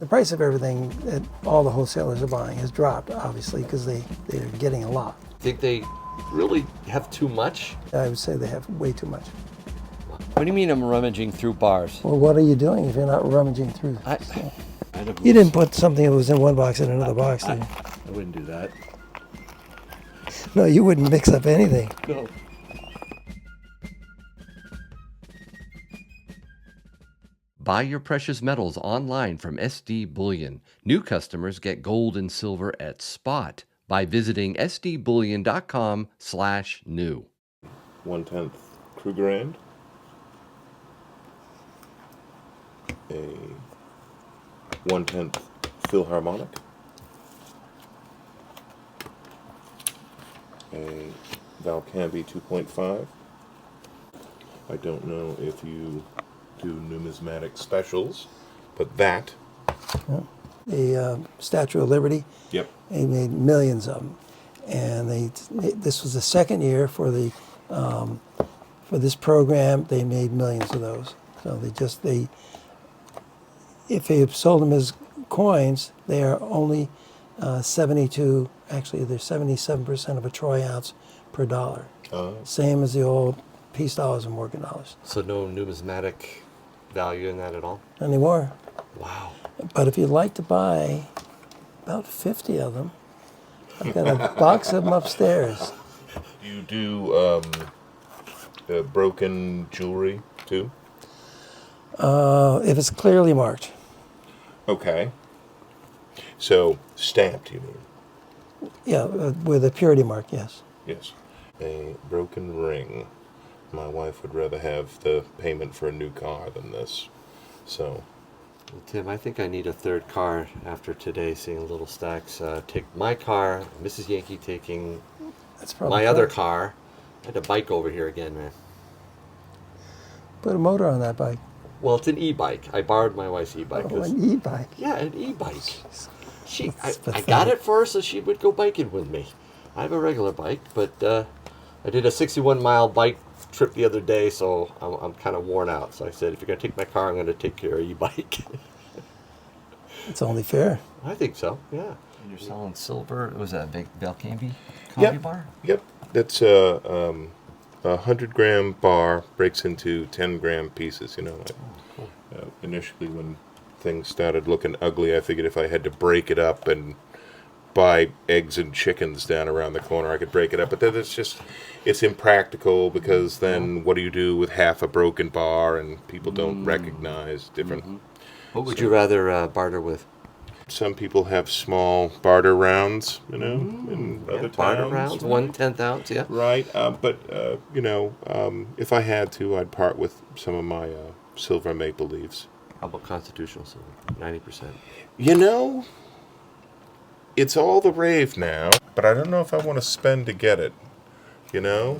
The price of everything that all the wholesalers are buying has dropped, obviously, because they're getting a lot. Think they really have too much? I would say they have way too much. What do you mean I'm rummaging through bars? Well, what are you doing if you're not rummaging through stuff? You You didn't put something that was in one box in another box, did you? I wouldn't do that. No, you wouldn't mix up anything. No. Buy your precious metals online from SD Bullion. New customers get gold and silver at spot by visiting sdbullion.com/new. 1/10 Krugerrand, a 1/10 Philharmonic, a Valcambi 2.5. I don't know if you do numismatic specials, but that. The Statue of Liberty, Yep. they made millions of them. And this was the second year for this program. They made millions of those. So if they have sold them as coins, they are only 72. Actually, they're 77% of a troy ounce per dollar. Same as the old peace dollars and Morgan dollars. So no numismatic value in that at all? Anymore. Wow. But if you'd like to buy about 50 of them, I've got a box of them upstairs. You do broken jewelry too? If it's clearly marked. Okay. So stamped, you mean? Yeah, with a purity mark, yes. Yes. A broken ring. My wife would rather have the payment for a new car than this. So. Well, Tim, I think I need a third car after today, seeing little stacks. Take my car, Mrs. Yankee taking That's probably my other correct. car. I had a bike over here again, man. Put a motor on that bike. Well, it's an e-bike. I borrowed my wife's e-bike. Oh, an e-bike. Yeah, an e-bike. I pathetic. got it for her so she would go biking with me. I have a regular bike, but I did a 61-mile bike trip the other day, so I'm kind of worn out. So I said, if you're going to take my car, I'm going to take your e-bike. It's only fair. I think so, yeah. And you're selling silver. Was that a big Valcambi coffee Yep. bar? Yep. That's a 100-gram bar breaks into 10-gram pieces. You know, initially when things started looking ugly, I figured if I had to break it up and buy eggs and chickens down around the corner, I could break it up. But then it's impractical, because then what do you do with half a broken bar and people don't recognize different. What would you rather barter with? Some people have small barter rounds, you know, in other Barter towns. rounds, right? 1/10 ounce, yeah. Right, but if I had to, I'd part with some of my silver maple leaves. How about constitutional silver? 90%. You know, it's all the rave now, but I don't know if I want to spend to get it. You know,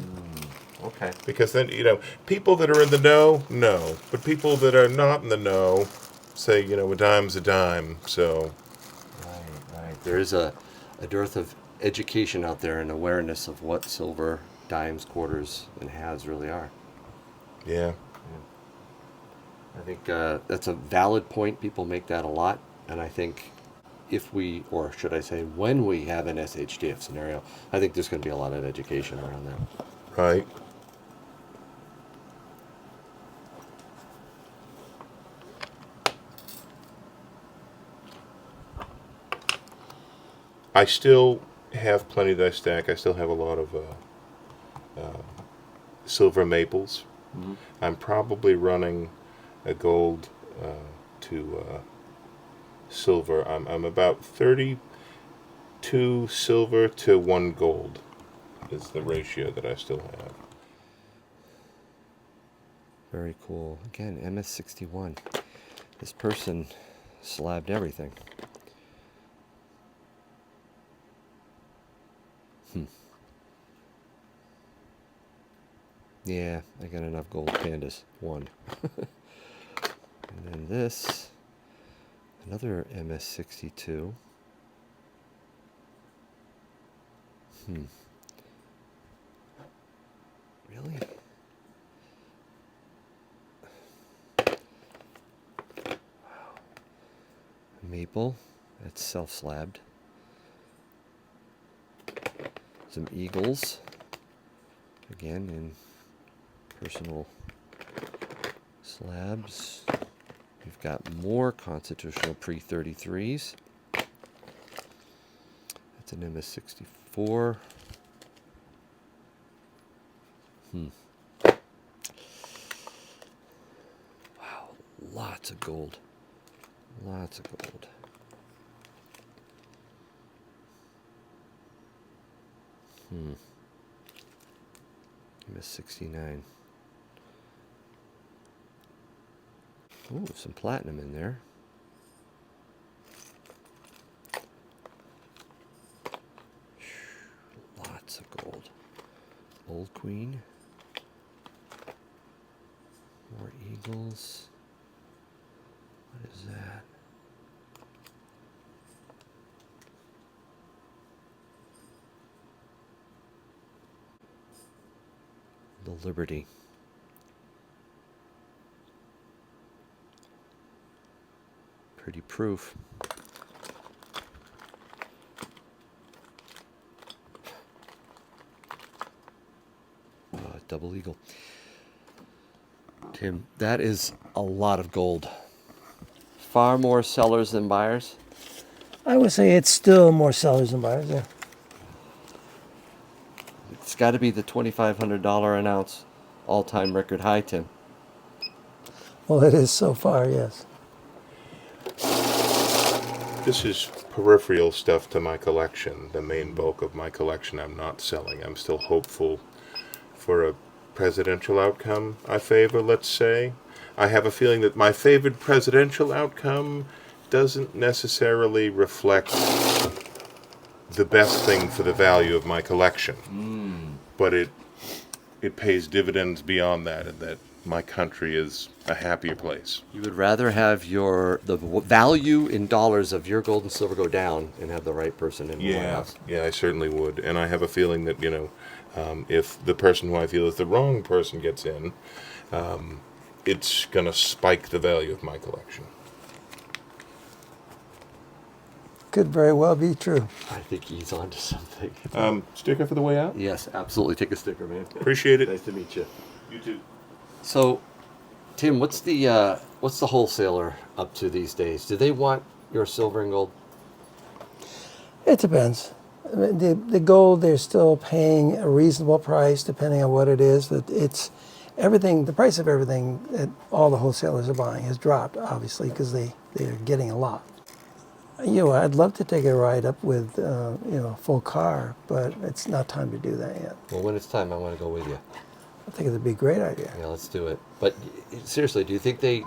Okay. because then people that are in the know, but people that are not in the know say a dime's a dime. So Right. There is a dearth of education out there and awareness of what silver, dimes, quarters, and halves really are. yeah. I think that's a valid point. People make that a lot. And I think if we, or should I say when we have an SHDF scenario, I think there's going to be a lot of education around that. Right. I still have plenty that I stack. I still have a lot of silver maples. Mm-hmm. I'm probably running a gold to silver. I'm about 32 silver to 1 gold is the ratio that I still have. Very cool. Again, MS61. This person slabbed everything. Yeah, I got enough gold pandas. 1. And then this, another MS62. Really? maple. That's self-slabbed. Some eagles. Again, in personal slabs. We've got more constitutional pre-33s. That's an MS64. Wow, lots of gold. Lots of gold. MS69. Ooh, some platinum in there. Lots of gold. Old Queen. More eagles. What is that? The Liberty. Pretty proof. Double eagle. Tim, that is a lot of gold. Far more sellers than buyers. I would say it's still more sellers than buyers. Yeah. It's got to be the $2,500 an ounce all-time record high, Tim. Well, it is so far. Yes. This is peripheral stuff to my collection. The main bulk of my collection I'm not selling. I'm still hopeful for a presidential outcome I favor, let's say. I have a feeling that my favored presidential outcome doesn't necessarily reflect the best thing for the value of my collection. But it pays dividends beyond that, and that my country is a happier place. You would rather have the value in dollars of your gold and silver go down and have the right person in the White House. Yeah, I certainly would. And I have a feeling that, if the person who I feel is the wrong person gets in, it's going to spike the value of my collection. Could very well be true. I think he's onto something. Sticker for the way out? Yes, absolutely. Take a sticker, man. Appreciate it. Nice to meet you. You too. So, Tim, what's the wholesaler up to these days? Do they want your silver and gold? It depends. I mean, the gold, they're still paying a reasonable price depending on what it is. That it's everything. The price of everything that all the wholesalers are buying has dropped, obviously, because they're getting a lot. I'd love to take a ride up with a full car, but it's not time to do that yet. Well, when it's time, I want to go with you. I think it'd be a great idea. Yeah, let's do it. But seriously, do you think they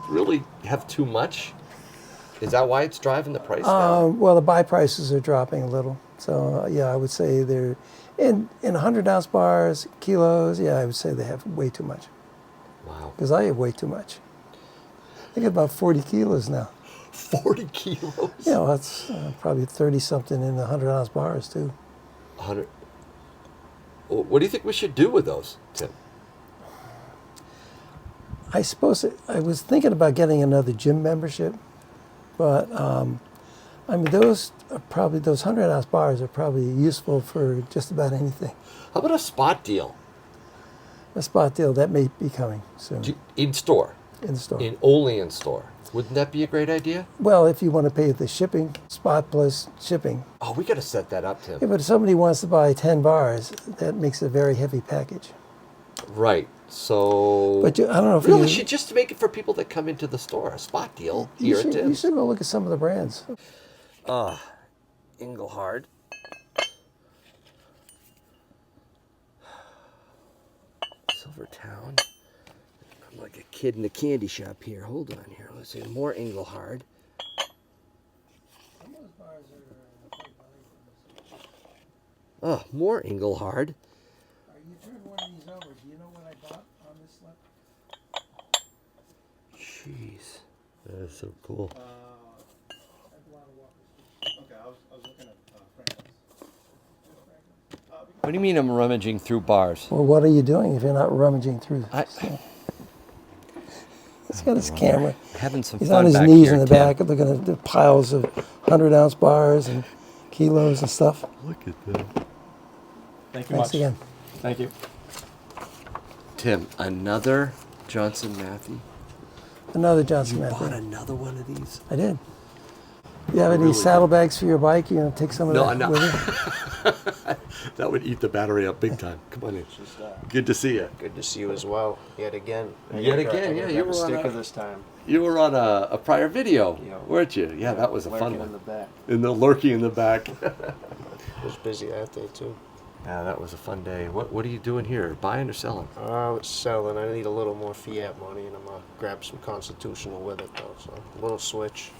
really have too much? Is that why it's driving the price down? Well, the buy prices are dropping a little. So, I would say they're in 100-ounce bars, kilos, I would say they have way too much. Wow. Because I have way too much. I get about 40 kilos now. 40 kilos? That's probably 30-something in the 100-ounce bars, too. 100. What do you think we should do with those, Tim? I suppose I was thinking about getting another gym membership, but those 100-ounce bars are probably useful for just about anything. How about a spot deal? A spot deal, that may be coming soon. In store? In the store. Only in store. Wouldn't that be a great idea? Well, if you want to pay the shipping, spot plus shipping. Oh, we got to set that up, Tim. Yeah, but if somebody wants to buy 10 bars, that makes a very heavy package. Right. So. But I don't know if really you should just make it for people that come into the store. A spot deal here at you Tim's. should go look at some of the brands. Engelhard. Silvertown. I'm like a kid in a candy shop here. Hold on here. Let's see. More Engelhard. Oh, more Engelhard. You turned one of these over. Do you know what I bought on this slip? Jeez. That is so cool. Okay, I was looking at Franklin's. What do you mean I'm rummaging through bars? Well, what are you doing if you're not rummaging through? got his camera. Having some He's fun on his back knees here, in the Tim. back, looking at the piles of 100-ounce bars and kilos and stuff. Look at that. Thank you Thanks much. again. Thank you. Tim, another Johnson Matthey. Another Johnson You Matthey. bought another one of these? I did. You have any Really saddlebags for your bike? You gonna take some of No, that no. with you? That would eat the battery up big time. Come on in. Just, Good to see you. good to see you as well, yet again. Yet again, yeah, you You were were on sticker a- this time. You were on a prior video, Yeah. weren't you? Yeah, that was a fun Lurking one. in the back. In the lurking in the back. It was busy that day too. Yeah, that was a fun day. What are you doing here? Buying or selling? I was selling. I need a little more fiat money, and I'm gonna grab some constitutional with it though. So a little switch.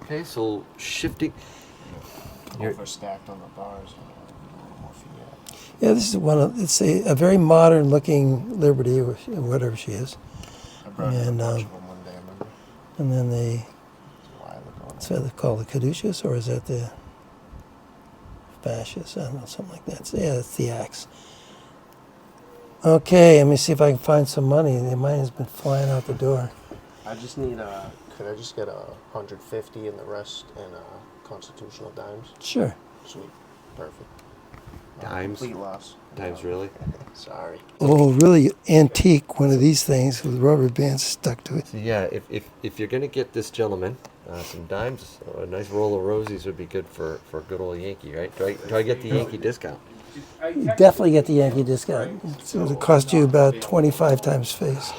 Okay, so shifting. You're- Overstacked on the bars. A little more fiat. Yeah, this is one of, it's a very modern looking Liberty, or whatever she is. I brought in And, a bunch of them one day. Remember? And then they, It was a while ago. what's that called, the caduceus, or is that the fascist? I don't know, something like that. Yeah, it's the axe. Okay, let me see if I can find some money. Mine has been flying out the door. I just need a. Could I just get 150 and the rest in constitutional dimes? Sure. Sweet. Perfect. Dimes? Complete loss. Times really? Sorry. Oh, really antique one of these things with rubber bands stuck to it. So yeah, if you're gonna get this gentleman some dimes, a nice roll of rosies would be good for a good old Yankee, right? Do I get the Yankee discount? You definitely get the Yankee discount. So it'll cost you about 25 times face.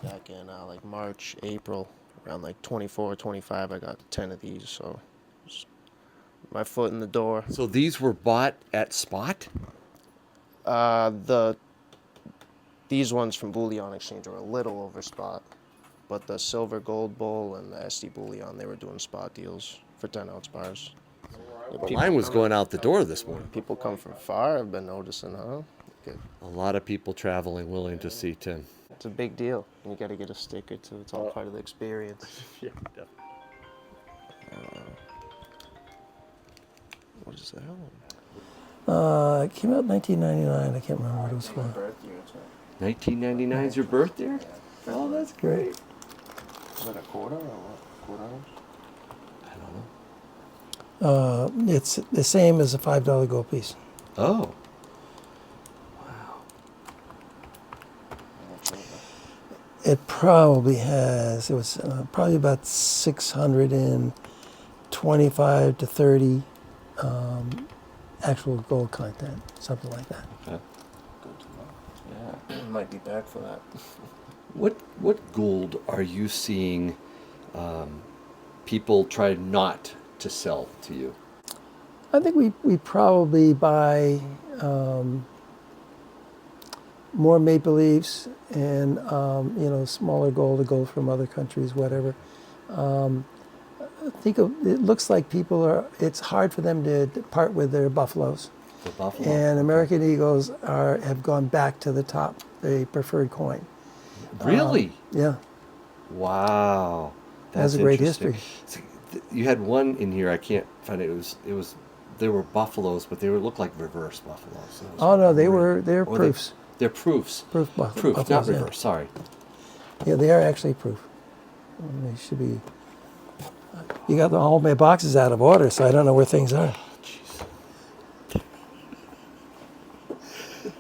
Back in like March, April, around like 24, 25, I got 10 of these. So just my foot in the door. So these were bought at spot? These ones from Bullion Exchange are a little over spot, but the Silver Gold Bull and the SD Bullion, they were doing spot deals for 10-ounce bars. The Well, mine was going out the door this morning. people come from far. I've been noticing, huh? Good. A lot of people traveling willing to see Tim. It's a big deal. You got to get a sticker too. It's all part of the experience. Yeah, definitely. What is that? It came out in 1999. I can't remember what it was for. 1999 is your birthday? Oh, that's great. Is that a quarter or what? Quarter ounce? I don't know. It's the same as a $5 gold piece. Oh. It probably has. It was probably about 625 to 30 actual gold content, something like that. Okay. Good to know. Yeah, might be back for that. What gold are you seeing people try not to sell to you? I think we probably buy more maple leaves and smaller gold from other countries, whatever. It looks like it's hard for them to part with their buffaloes. The buffalo? And American Eagles have gone back to the top, the preferred coin. Really? Yeah, Wow. has a great interesting. history. See, you had one in here, I can't find it. It was they were buffaloes, but they looked like reverse buffaloes. It was Oh no, they're Or proofs. They're proofs. Proof Proof, buffaloes, not yeah. reverse, sorry. Yeah, they are actually proof. They should be. You got all my boxes out of order, so I don't know where things are.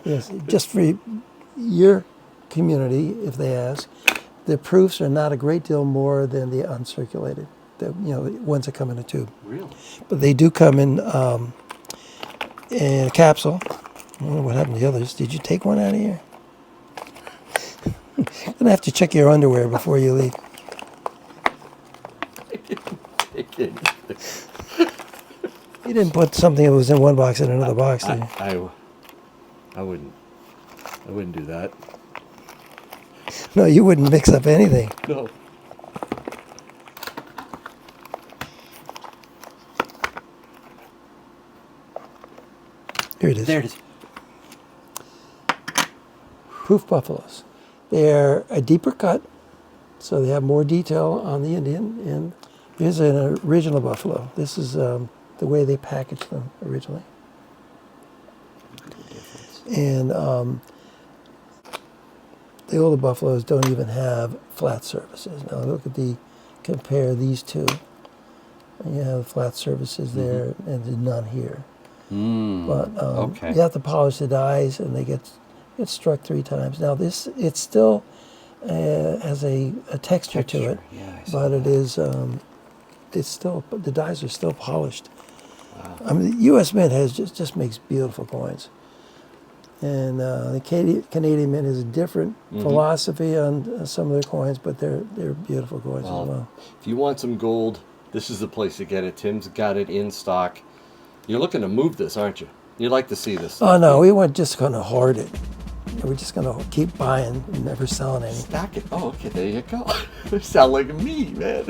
Yes, just for your community, if they ask, the proofs are not a great deal more than the uncirculated. The ones that come in a tube, Really? but they do come in a capsule. I don't know what happened to the others. Did you take one out of here? You're gonna have to check your underwear before you leave. You didn't put something that was in one box in another box, did you? I wouldn't do that. No, you wouldn't mix up anything. No. Here it is. There it is. Proof buffaloes. They're a deeper cut, so they have more detail on the Indian. And here's an original buffalo. This is the way they packaged them originally. And the older Buffaloes don't even have flat surfaces. Now look at compare these two. And you have flat surfaces there and there's none here. But okay. you have to polish the dies and they get struck 3 times. Now it still has a texture to it, Yeah, I see but it is it's still, the dies are still polished. I mean, the U.S. Mint just makes beautiful coins. And the Canadian Mint is a different philosophy on some of their coins, but they're beautiful coins as well. If you want some gold, this is the place to get it. Tim's got it in stock. You're looking to move this, aren't you? You'd like to see this. Oh no, we weren't just going to hoard it. We're just going to keep buying and never selling any. Stack it. Oh, okay, there you go. You sound like me, man.